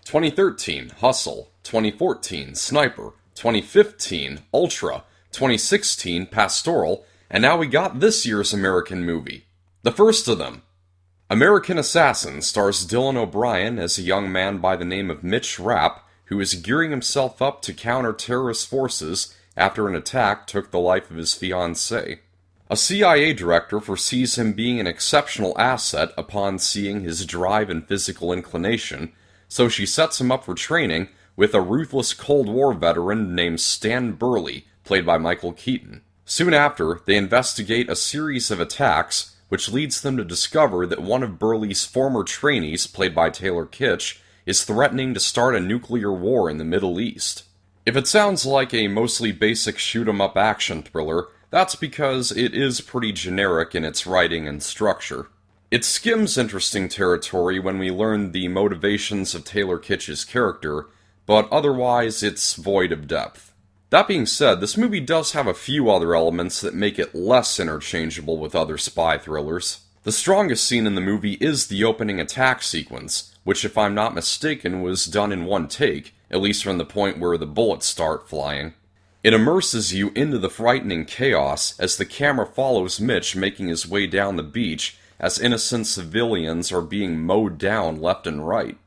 2013, Hustle. 2014, Sniper. 2015, Ultra. 2016, Pastoral. And now we got this year's American movie. The first of them, American Assassin, stars Dylan O'Brien as a young man by the name of Mitch Rapp, who is gearing himself up to counter terrorist forces after an attack took the life of his fiancée. A CIA director foresees him being an exceptional asset upon seeing his drive and physical inclination, so she sets him up for training with a ruthless Cold War veteran named Stan Burley, played by Michael Keaton. Soon after, they investigate a series of attacks, which leads them to discover that one of Burley's former trainees, played by Taylor Kitsch, is threatening to start a nuclear war in the Middle East. If it sounds like a mostly basic shoot-'em-up action thriller, that's because it is pretty generic in its writing and structure. It skims interesting territory when we learn the motivations of Taylor Kitsch's character, but otherwise it's void of depth. That being said, this movie does have a few other elements that make it less interchangeable with other spy thrillers. The strongest scene in the movie is the opening attack sequence, which if I'm not mistaken was done in one take, at least from the point where the bullets start flying. It immerses you into the frightening chaos as the camera follows Mitch making his way down the beach as innocent civilians are being mowed down left and right.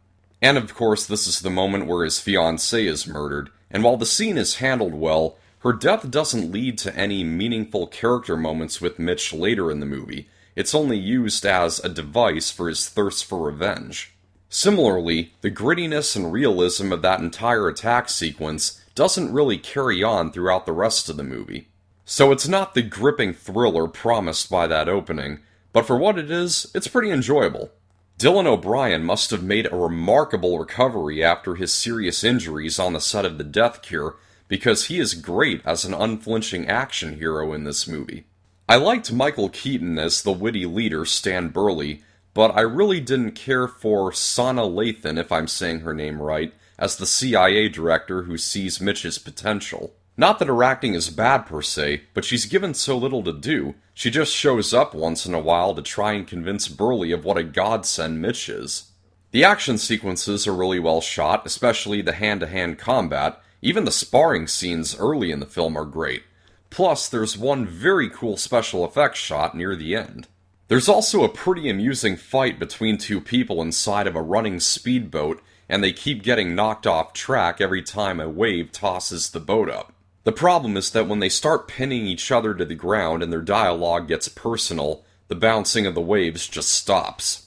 And of course, this is the moment where his fiancée is murdered, and while the scene is handled well, her death doesn't lead to any meaningful character moments with Mitch later in the movie. It's only used as a device for his thirst for revenge. Similarly, the grittiness and realism of that entire attack sequence doesn't really carry on throughout the rest of the movie. So it's not the gripping thriller promised by that opening, but for what it is, it's pretty enjoyable. Dylan O'Brien must have made a remarkable recovery after his serious injuries on the set of The Death Cure, because he is great as an unflinching action hero in this movie. I liked Michael Keaton as the witty leader, Stan Burley, but I really didn't care for Sana Lathan, if I'm saying her name right, as the CIA director who sees Mitch's potential. Not that her acting is bad per se, but she's given so little to do, she just shows up once in a while to try and convince Burley of what a godsend Mitch is. The action sequences are really well shot, especially the hand-to-hand combat. Even the sparring scenes early in the film are great. Plus, there's one very cool special effects shot near the end. There's also a pretty amusing fight between two people inside of a running speedboat, and they keep getting knocked off track every time a wave tosses the boat up. The problem is that when they start pinning each other to the ground and their dialogue gets personal, the bouncing of the waves just stops.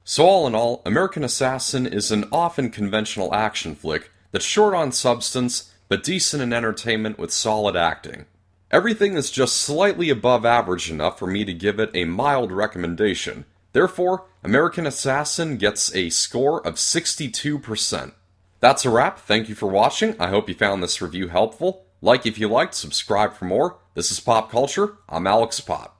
So all in all, American Assassin is an often conventional action flick that's short on substance, but decent in entertainment with solid acting. Everything is just slightly above average enough for me to give it a mild recommendation. Therefore, American Assassin gets a score of 62%. That's a wrap. Thank you for watching. I hope you found this review helpful. Like if you liked, subscribe for more. This is Pop Culture. I'm Alex Pop.